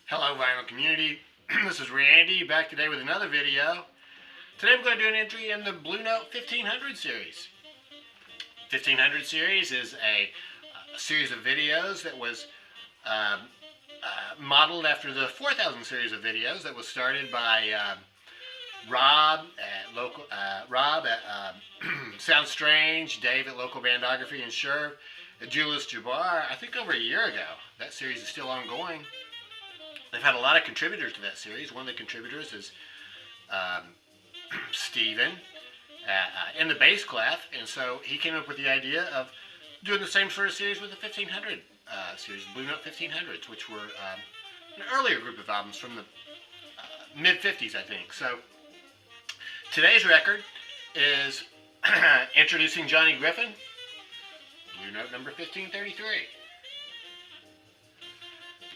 Hello vinyl community, this is Randy back today with another video. Today I'm going to do an entry in the Blue Note 1500 series. 1500 series is a series of videos that was modeled after the 4000 series of videos that was started by Rob at Sound Strange, Dave at Local Bandography, and Sherv at Julius Jabbar, I think over a year ago. That series is still ongoing. They've had a lot of contributors to that series. One of the contributors is Steven in the bass clef, and so he came up with the idea of doing the same sort of series with the 1500 series, Blue Note 1500s, which were an earlier group of albums from the mid-50s, I think. So today's record is introducing Johnny Griffin, Blue Note number 1533.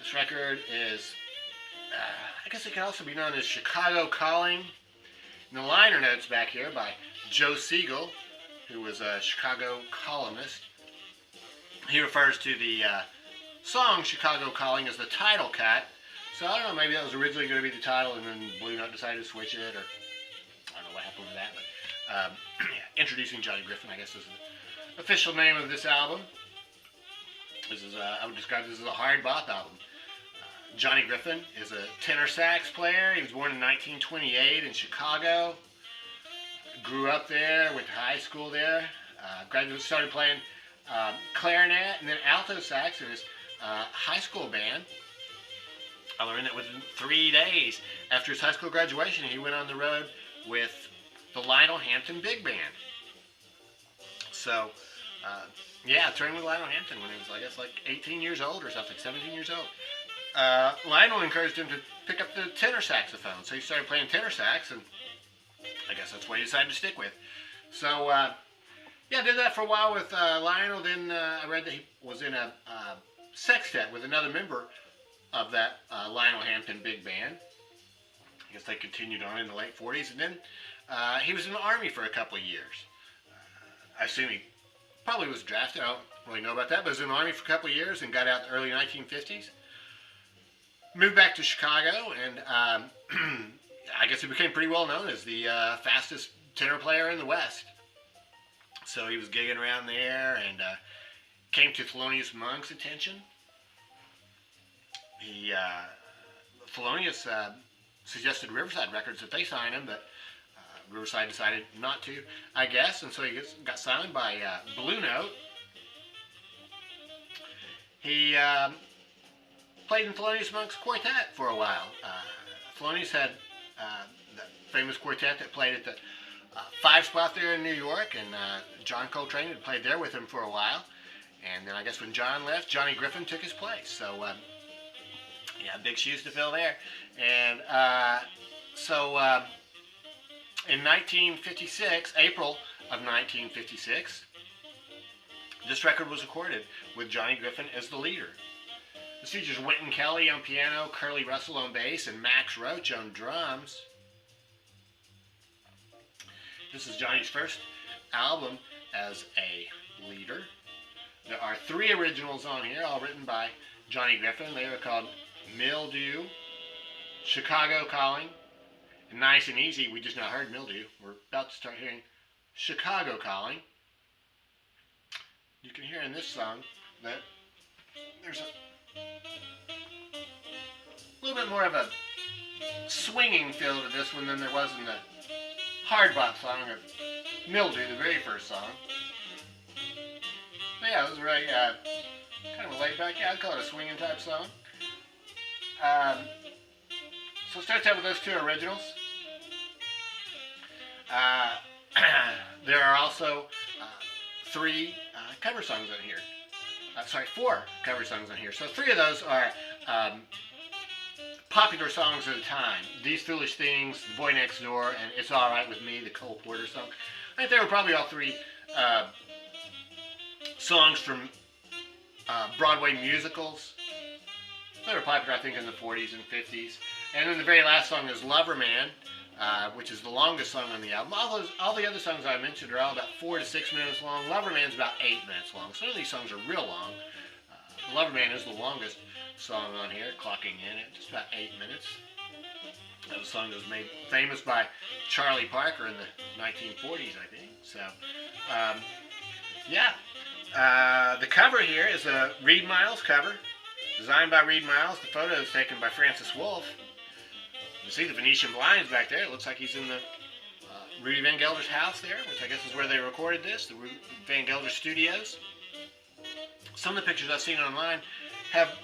This record is, I guess it can also be known as Chicago Calling. And the liner notes back here by Joe Siegel, who was a Chicago columnist. He refers to the song Chicago Calling as the title cut. So I don't know, maybe that was originally going to be the title and then Blue Note decided to switch it, or I don't know what happened with that. But yeah, introducing Johnny Griffin, I guess, is the official name of this album. This is, I would describe this as a hard bop album. Johnny Griffin is a tenor sax player. He was born in 1928 in Chicago. Grew up there, went to high school there. Started playing clarinet and then alto sax in his high school band. I learned that within 3 days after his high school graduation, he went on the road with the Lionel Hampton Big Band. So, yeah, trained with Lionel Hampton when he was, I guess, like 18 years old or something, 17 years old. Lionel encouraged him to pick up the tenor saxophone, so he started playing tenor sax, and I guess that's what he decided to stick with. So, yeah, did that for a while with Lionel. Then I read that he was in a sextet with another member of that Lionel Hampton Big Band. I guess they continued on in the late 40s, and then he was in the Army for a couple of years. I assume he probably was drafted. I don't really know about that, but was in the Army for a couple of years and got out in the early 1950s. Moved back to Chicago, and I guess he became pretty well known as the fastest tenor player in the West. So he was gigging around there and came to Thelonious Monk's attention. Thelonious suggested Riverside Records that they sign him, but Riverside decided not to, I guess, and so he got signed by Blue Note. He played in Thelonious Monk's quartet for a while. Thelonious had the famous quartet that played at the Five Spot there in New York, and John Coltrane had played there with him for a while. And then I guess when John left, Johnny Griffin took his place. So, yeah, big shoes to fill there. And in 1956, April of 1956, this record was recorded with Johnny Griffin as the leader. This features Wynton Kelly on piano, Curly Russell on bass, and Max Roach on drums. This is Johnny's first album as a leader. There are 3 originals on here, all written by Johnny Griffin. They are called Mildew, Chicago Calling, and Nice and Easy. We just now heard Mildew. We're about to start hearing Chicago Calling. You can hear in this song that there's a little bit more of a swinging feel to this one than there was in the hard bop song of Mildew, the very first song. But yeah, it was very kind of a laid back, yeah, I'd call it a swinging type song. So it starts out with those 2 originals. There are also 3 cover songs on here. 4 cover songs on here. So 3 of those are popular songs of the time. These Foolish Things, The Boy Next Door, and It's All Right With Me, the Cole Porter song. I think they were probably all 3 songs from Broadway musicals. They were popular, I think, in the 40s and 50s. And then the very last song is Lover Man, which is the longest song on the album. All the other songs I mentioned are all about 4 to 6 minutes long. Lover Man's about 8 minutes long. Some of these songs are real long. Lover Man is the longest. song on here, clocking in at just about 8 minutes. That was a song that was made famous by Charlie Parker in the 1940s, I think. So, yeah. The cover here is a Reed Miles cover, designed by Reed Miles. The photo is taken by Francis Wolff. You see the Venetian blinds back there. It looks like he's in the Rudy Van Gelder's house there, which I guess is where they recorded this, the Van Gelder Studios. Some of the pictures I've seen online have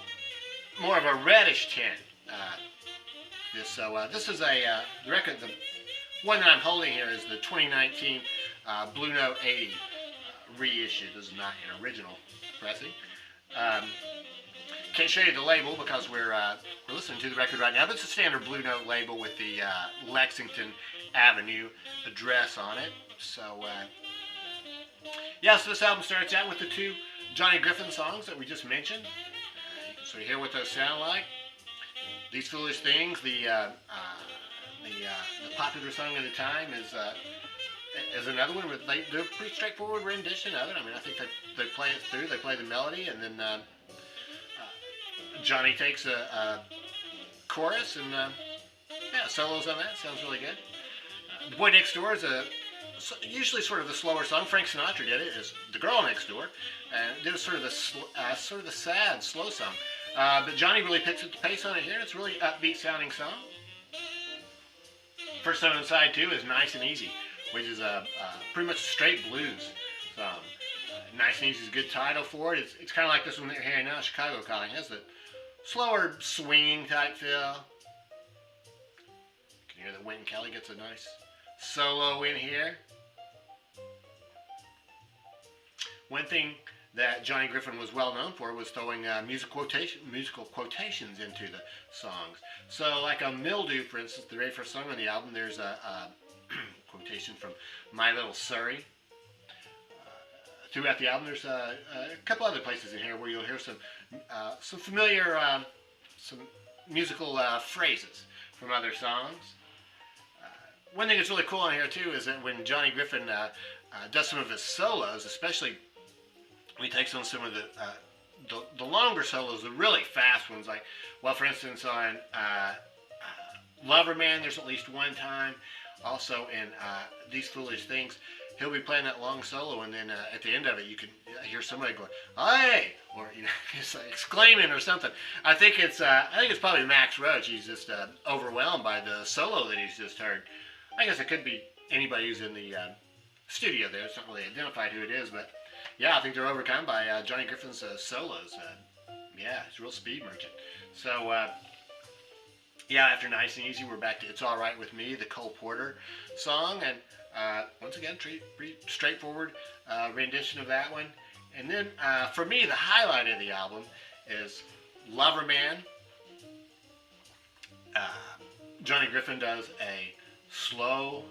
more of a reddish tint. This is a record. The one that I'm holding here is the 2019 Blue Note 80 reissue. This is not an original pressing. Can't show you the label because we're listening to the record right now, but it's a standard Blue Note label with the Lexington Avenue address on it. So, yeah, so this album starts out with the two Johnny Griffin songs that we just mentioned. You can sort of hear what those sound like. These Foolish Things, the popular song of the time, is another one. They're a pretty straightforward rendition of it. I mean, I think they play it through. They play the melody, and then Johnny takes a chorus and yeah, solos on that. Sounds really good. The Boy Next Door is usually sort of the slower song. Frank Sinatra did it. Is The Girl Next Door, and did a sort of the sad, slow song. But Johnny really picks up the pace on it here, and it's a really upbeat sounding song. First song on the side too is Nice and Easy, which is pretty much a straight blues song. Nice and Easy is a good title for it. It's kind of like this one that you're hearing now, Chicago Calling. It has the slower swinging type feel. You can hear that Wynton Kelly gets a nice solo in here. One thing that Johnny Griffin was well known for was throwing musical quotations into the songs. So like on Mildew, for instance, the very first song on the album, there's a quotation from My Little Surrey. Throughout the album, there's a couple other places in here where you'll hear some familiar some musical phrases from other songs. One thing that's really cool on here too is that when Johnny Griffin does some of his solos, especially when he takes on some of the longer solos, the really fast ones, like, well, for instance, on Loverman, there's at least one time. Also in These Foolish Things, he'll be playing that long solo, and then at the end of it, you can hear somebody going, "Hey!" or just like exclaiming or something. I think it's probably Max Roach. He's just overwhelmed by the solo that he's just heard. I guess it could be anybody who's in the studio there. It's not really identified who it is, but yeah, I think they're overcome by Johnny Griffin's solos. Yeah, he's a real speed merchant. So, yeah, after Nice and Easy, we're back to It's All Right With Me, the Cole Porter song. And once again, pretty straightforward rendition of that one. And then, for me, the highlight of the album is Loverman. Johnny Griffin does a slow,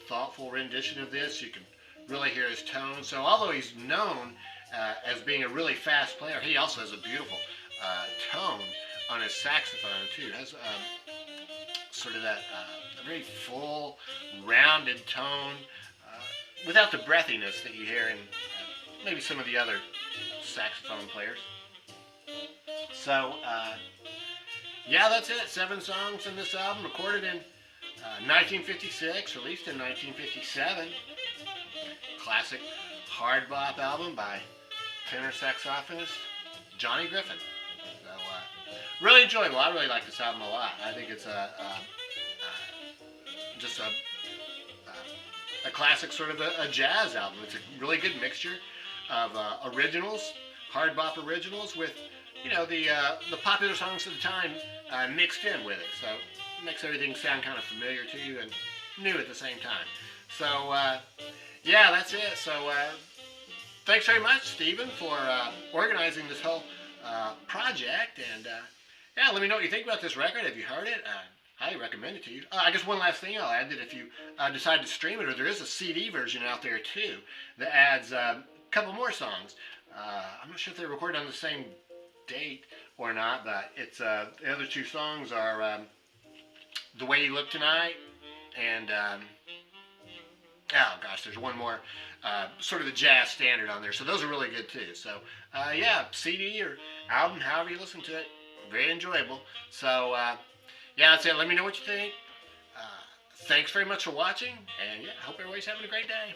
thoughtful rendition of this. You can really hear his tone. So although he's known as being a really fast player, he also has a beautiful tone on his saxophone too. It has sort of that a very full, rounded tone without the breathiness that you hear in maybe some of the other saxophone players. So yeah, that's it. 7 songs in this album, recorded in 1956, released in 1957. Classic hard bop album by tenor saxophonist Johnny Griffin. So really enjoyable. I really like this album a lot. I think it's just a classic sort of a jazz album. It's a really good mixture of originals, hard bop originals, with the popular songs of the time mixed in with it. So it makes everything sound kind of familiar to you and new at the same time. So yeah, that's it. So thanks very much, Stephen, for organizing this whole project. And yeah, let me know what you think about this record. Have you heard it? Highly recommend it to you. I guess one last thing I'll add, that if you decide to stream it, or there is a CD version out there too that adds a couple more songs. I'm not sure if they're recorded on the same date or not, but it's the other 2 songs are The Way You Look Tonight and oh gosh, there's one more sort of the jazz standard on there. So those are really good too. So yeah, CD or album, however you listen to it, very enjoyable. So, yeah, that's it. Let me know what you think. Thanks very much for watching, and yeah, I hope everybody's having a great day.